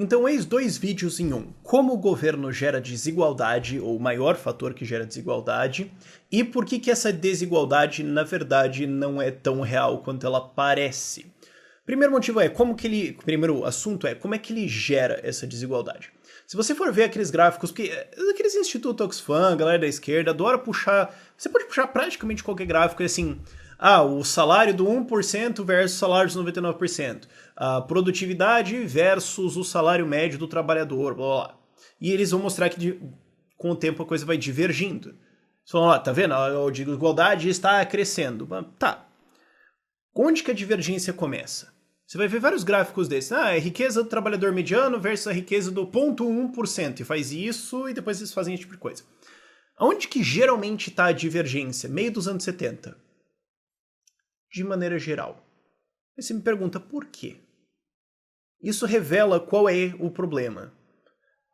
Então, eis dois vídeos em um. Como o governo gera desigualdade, ou o maior fator que gera desigualdade, e por que essa desigualdade, na verdade, não é tão real quanto ela parece. Primeiro motivo é primeiro assunto é como é que ele gera essa desigualdade. Se você for ver aqueles gráficos, porque aqueles institutos Oxfam, galera da esquerda, adora puxar, você pode puxar praticamente qualquer gráfico, é assim, o salário do 1% versus o salário dos 99%, a produtividade versus o salário médio do trabalhador, blá blá blá. E eles vão mostrar que com o tempo a coisa vai divergindo. Você fala, tá vendo? A desigualdade está crescendo. Tá. Onde que a divergência começa? Você vai ver vários gráficos desses. É a riqueza do trabalhador mediano versus a riqueza do 0,1%. E faz isso e depois eles fazem esse tipo de coisa. Onde que geralmente está a divergência? Meio dos anos 70. De maneira geral. Aí você me pergunta por quê? Isso revela qual é o problema.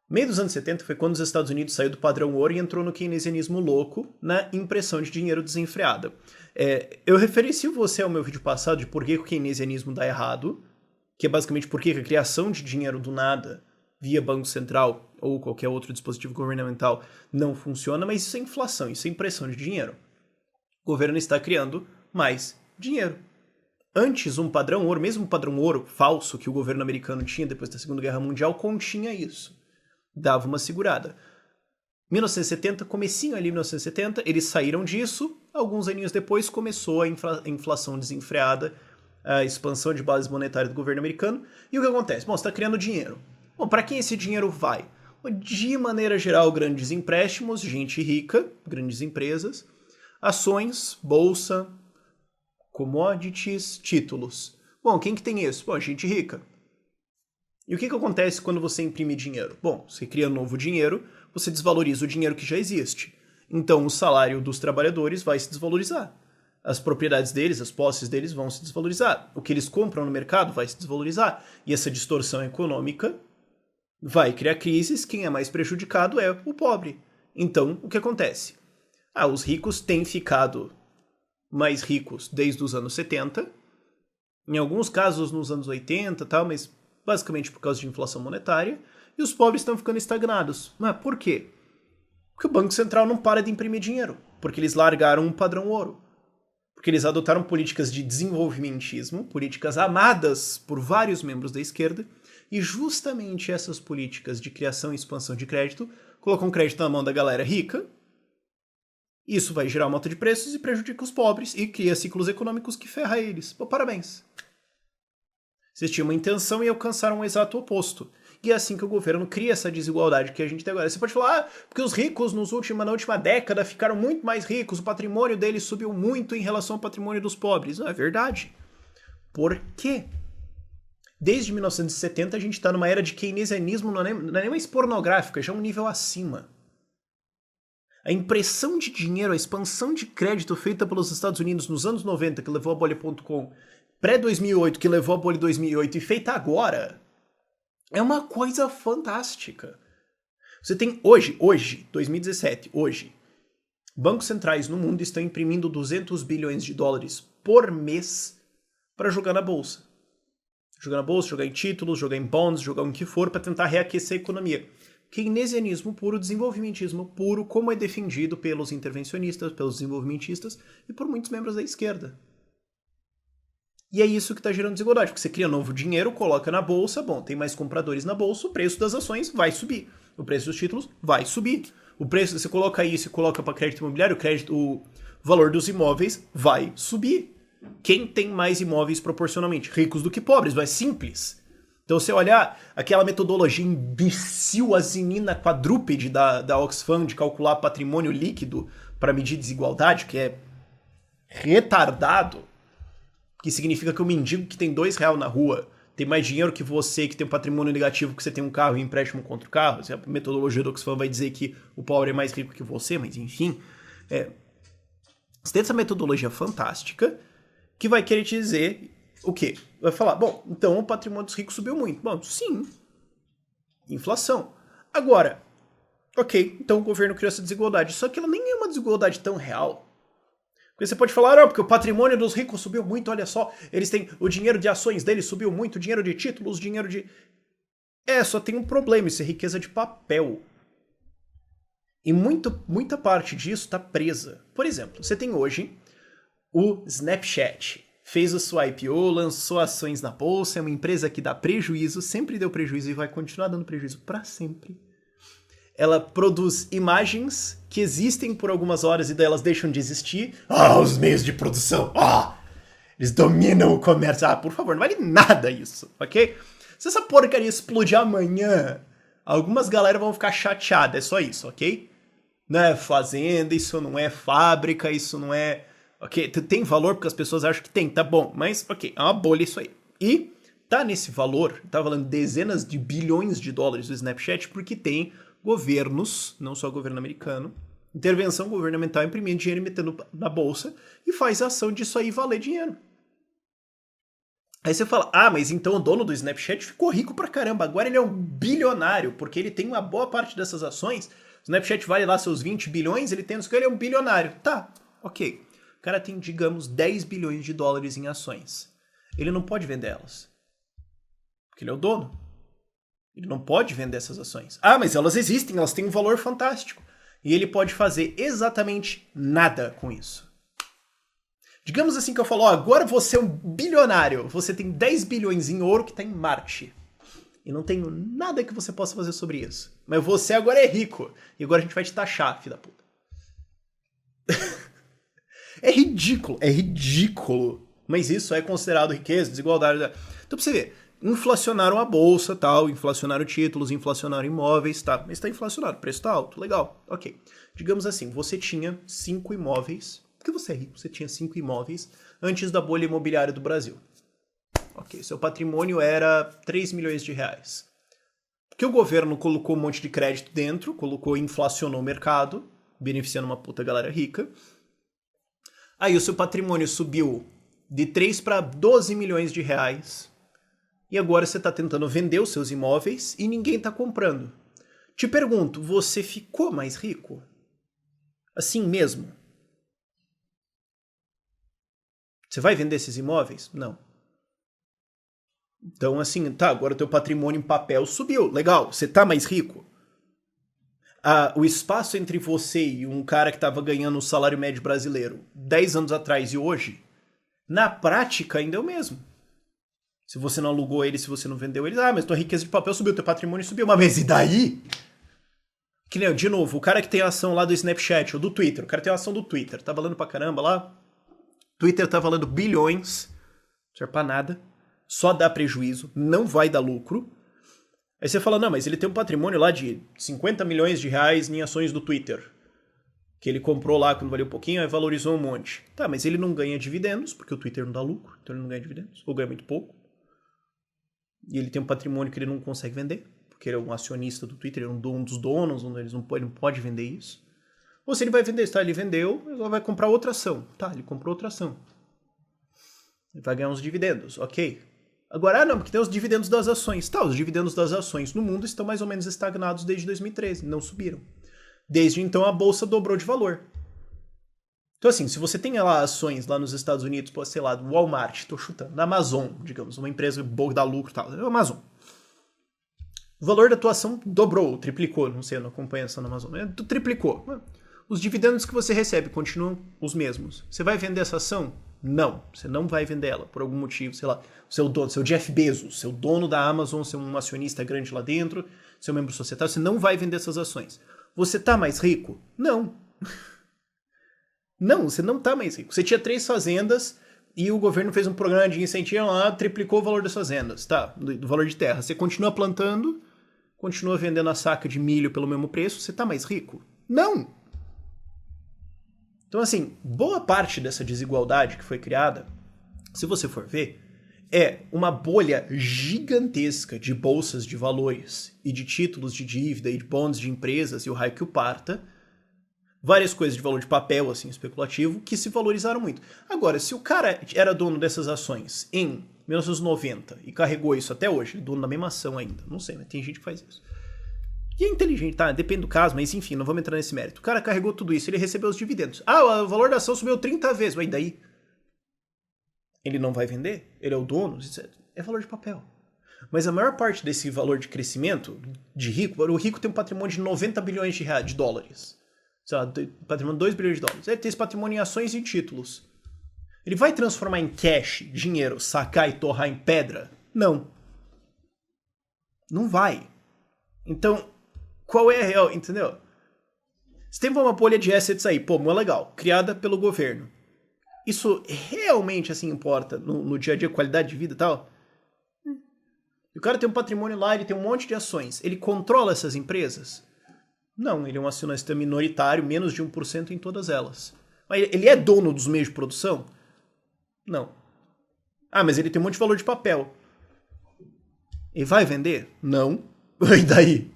Meio dos anos 70 foi quando os Estados Unidos saiu do padrão ouro e entrou no keynesianismo louco, na impressão de dinheiro desenfreada. Eu referencio você ao meu vídeo passado de por que o keynesianismo dá errado, que é basicamente por que a criação de dinheiro do nada, via Banco Central ou qualquer outro dispositivo governamental, não funciona, mas isso é inflação, isso é impressão de dinheiro. O governo está criando mais dinheiro. Antes, um padrão ouro, mesmo um padrão ouro falso que o governo americano tinha depois da Segunda Guerra Mundial, continha isso. Dava uma segurada. 1970, comecinho ali 1970, eles saíram disso. Alguns aninhos depois começou a inflação desenfreada, a expansão de base monetária do governo americano. E o que acontece? Bom, você está criando dinheiro. Bom, para quem esse dinheiro vai? De maneira geral, grandes empréstimos, gente rica, grandes empresas, ações, bolsa, commodities, títulos. Bom, quem que tem isso? Bom, gente rica. E o que acontece quando você imprime dinheiro? Bom, você cria novo dinheiro, você desvaloriza o dinheiro que já existe. Então o salário dos trabalhadores vai se desvalorizar. As propriedades deles, as posses deles vão se desvalorizar. O que eles compram no mercado vai se desvalorizar. E essa distorção econômica vai criar crises. Quem é mais prejudicado é o pobre. Então, o que acontece? Os ricos têm ficado mais ricos desde os anos 70. Em alguns casos nos anos 80 e tal, mas basicamente por causa de inflação monetária, e os pobres estão ficando estagnados. Mas por quê? Porque o Banco Central não para de imprimir dinheiro, porque eles largaram um padrão ouro, porque eles adotaram políticas de desenvolvimentismo, políticas amadas por vários membros da esquerda, e justamente essas políticas de criação e expansão de crédito colocam crédito na mão da galera rica. Isso vai gerar uma alta de preços e prejudica os pobres, e cria ciclos econômicos que ferra eles. Pô, parabéns! Vocês tinham uma intenção e alcançaram o exato oposto. E é assim que o governo cria essa desigualdade que a gente tem agora. Você pode falar, porque os ricos na última década ficaram muito mais ricos, o patrimônio deles subiu muito em relação ao patrimônio dos pobres. Não é verdade. Por quê? Desde 1970 a gente está numa era de keynesianismo, não é nem mais pornográfica, já é um nível acima. A impressão de dinheiro, a expansão de crédito feita pelos Estados Unidos nos anos 90, que levou a bolha.com, pré-2008, que levou a bolha 2008 e feita agora, é uma coisa fantástica. Você tem hoje, 2017, bancos centrais no mundo estão imprimindo 200 bilhões de dólares por mês para jogar na bolsa. Jogar na bolsa, jogar em títulos, jogar em bonds, jogar em que for para tentar reaquecer a economia. Keynesianismo puro, desenvolvimentismo puro, como é defendido pelos intervencionistas, pelos desenvolvimentistas e por muitos membros da esquerda. E é isso que está gerando desigualdade, porque você cria novo dinheiro, coloca na bolsa, bom, tem mais compradores na bolsa, o preço das ações vai subir, o preço dos títulos vai subir. O preço, você coloca isso e coloca para crédito imobiliário, o valor dos imóveis vai subir. Quem tem mais imóveis proporcionalmente? Ricos do que pobres, vai simples. Então, você olhar aquela metodologia imbecil, asinina, quadrúpede da Oxfam de calcular patrimônio líquido para medir desigualdade, que é retardado, que significa que o mendigo que tem R$2 na rua tem mais dinheiro que você, que tem um patrimônio negativo, que você tem um carro e empréstimo contra o carro. A metodologia do Oxfam vai dizer que o pobre é mais rico que você, mas enfim. Você tem essa metodologia fantástica que vai querer te dizer o quê? Vai falar, bom, então o patrimônio dos ricos subiu muito. Bom, sim. Inflação. Agora, ok, então o governo criou essa desigualdade. Só que ela nem é uma desigualdade tão real. Porque você pode falar, porque o patrimônio dos ricos subiu muito, olha só, eles têm o dinheiro de ações deles subiu muito, o dinheiro de títulos, o dinheiro de... Só tem um problema, isso é riqueza de papel. E muita parte disso está presa. Por exemplo, você tem hoje o Snapchat. Fez o sua IPO, lançou ações na bolsa, é uma empresa que dá prejuízo, sempre deu prejuízo e vai continuar dando prejuízo para sempre. Ela produz imagens que existem por algumas horas e daí elas deixam de existir. Os meios de produção. Eles dominam o comércio. Por favor, não vale nada isso, ok? Se essa porcaria explodir amanhã, algumas galera vão ficar chateadas, é só isso, ok? Não é fazenda, isso não é fábrica, isso não é... Ok, tem valor porque as pessoas acham que tem, tá bom, mas ok, é uma bolha isso aí. E tá nesse valor, tá valendo dezenas de bilhões de dólares do Snapchat porque tem governos, não só o governo americano, intervenção governamental imprimindo dinheiro e metendo na bolsa e faz a ação disso aí valer dinheiro. Aí você fala, mas então o dono do Snapchat ficou rico pra caramba, agora ele é um bilionário, porque ele tem uma boa parte dessas ações, o Snapchat vale lá seus 20 bilhões, ele tem, ele é um bilionário. Tá, ok. O cara tem, digamos, 10 bilhões de dólares em ações. Ele não pode vender elas. Porque ele é o dono. Ele não pode vender essas ações. Mas elas existem, elas têm um valor fantástico. E ele pode fazer exatamente nada com isso. Digamos assim que eu falo, agora você é um bilionário. Você tem 10 bilhões em ouro que está em Marte. E não tenho nada que você possa fazer sobre isso. Mas você agora é rico. E agora a gente vai te taxar, filho da puta. É ridículo. Mas isso é considerado riqueza, desigualdade. Então pra você ver, inflacionaram a bolsa, tal, inflacionaram títulos, inflacionaram imóveis, tá? Mas tá inflacionado, o preço tá alto, legal, ok. Digamos assim, você tinha 5 imóveis, porque você é rico, você tinha 5 imóveis antes da bolha imobiliária do Brasil. Ok, seu patrimônio era 3 milhões de reais. Porque o governo colocou um monte de crédito dentro, inflacionou o mercado, beneficiando uma puta galera rica. Aí o seu patrimônio subiu de 3 para 12 milhões de reais. E agora você está tentando vender os seus imóveis e ninguém está comprando. Te pergunto, você ficou mais rico? Assim mesmo? Você vai vender esses imóveis? Não. Então assim, tá, agora o teu patrimônio em papel subiu. Legal, você tá mais rico? O espaço entre você e um cara que estava ganhando o salário médio brasileiro 10 anos atrás e hoje, na prática ainda é o mesmo. Se você não alugou ele, se você não vendeu ele, mas tua riqueza de papel subiu, teu patrimônio subiu. Mas e daí? Que nem, de novo, o cara que tem a ação lá do Snapchat ou do Twitter, o cara tem a ação do Twitter, tá valendo pra caramba lá, Twitter tá valendo bilhões, não serve pra nada, só dá prejuízo, não vai dar lucro. Aí você fala, não, mas ele tem um patrimônio lá de 50 milhões de reais em ações do Twitter. Que ele comprou lá quando valeu um pouquinho, aí valorizou um monte. Tá, mas ele não ganha dividendos, porque o Twitter não dá lucro, então ele não ganha dividendos, ou ganha muito pouco. E ele tem um patrimônio que ele não consegue vender, porque ele é um acionista do Twitter, ele é um dos donos, ele não pode vender isso. Ou se ele vai vender isso, tá, ele vendeu, ele vai comprar outra ação. Tá, ele comprou outra ação. Ele vai ganhar uns dividendos, ok. Agora, não, porque tem os dividendos das ações. Tá, os dividendos das ações no mundo estão mais ou menos estagnados desde 2013, não subiram. Desde então a bolsa dobrou de valor. Então assim, se você tem lá ações lá nos Estados Unidos, pô, sei lá, do Walmart, tô chutando, da Amazon, digamos, uma empresa boa que dá lucro e tal, é a Amazon. O valor da tua ação dobrou, triplicou, não sei, eu não acompanho essa na Amazon, triplicou. Os dividendos que você recebe continuam os mesmos. Você vai vender essa ação? Não, você não vai vender ela, por algum motivo, sei lá, seu dono, seu Jeff Bezos, seu dono da Amazon, ser um acionista grande lá dentro, seu membro societário, você não vai vender essas ações. Você tá mais rico? Não. Não, você não tá mais rico. Você tinha 3 fazendas e o governo fez um programa de incentivo lá, triplicou o valor das fazendas, tá? Do valor de terra. Você continua plantando, continua vendendo a saca de milho pelo mesmo preço, você tá mais rico? Não! Então, assim, boa parte dessa desigualdade que foi criada, se você for ver, é uma bolha gigantesca de bolsas de valores e de títulos de dívida e de bonds de empresas e o raio que o parta, várias coisas de valor de papel, assim, especulativo, que se valorizaram muito. Agora, se o cara era dono dessas ações em 1990 e carregou isso até hoje, dono da mesma ação ainda, não sei, mas tem gente que faz isso. E é inteligente, tá? Depende do caso, mas enfim, não vamos entrar nesse mérito. O cara carregou tudo isso, ele recebeu os dividendos. O valor da ação subiu 30 vezes, mas daí? Ele não vai vender? Ele é o dono? É valor de papel. Mas a maior parte desse valor de crescimento de rico, o rico tem um patrimônio de 90 bilhões de dólares. Sei lá, patrimônio de 2 bilhões de dólares. Ele tem esse patrimônio em ações e títulos. Ele vai transformar em cash, dinheiro, sacar e torrar em pedra? Não. Não vai. Então, qual é a real, entendeu? Você tem uma bolha de assets aí, pô, muito legal, criada pelo governo. Isso realmente, assim, importa no dia a dia, qualidade de vida e tal? O cara tem um patrimônio lá, ele tem um monte de ações. Ele controla essas empresas? Não, ele é um acionista minoritário, menos de 1% em todas elas. Mas ele é dono dos meios de produção? Não. Ah, mas ele tem um monte de valor de papel. Ele vai vender? Não. E daí?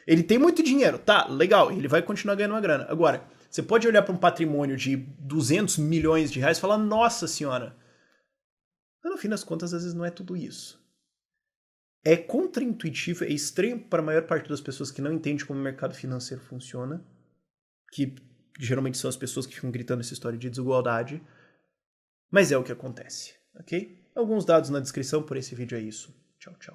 Ele tem muito dinheiro, tá, legal, ele vai continuar ganhando uma grana. Agora, você pode olhar para um patrimônio de 200 milhões de reais e falar, nossa senhora. Mas no fim das contas, às vezes não é tudo isso. É contraintuitivo, é estranho para a maior parte das pessoas que não entende como o mercado financeiro funciona, que geralmente são as pessoas que ficam gritando essa história de desigualdade, mas é o que acontece, ok? Alguns dados na descrição por esse vídeo é isso. Tchau, tchau.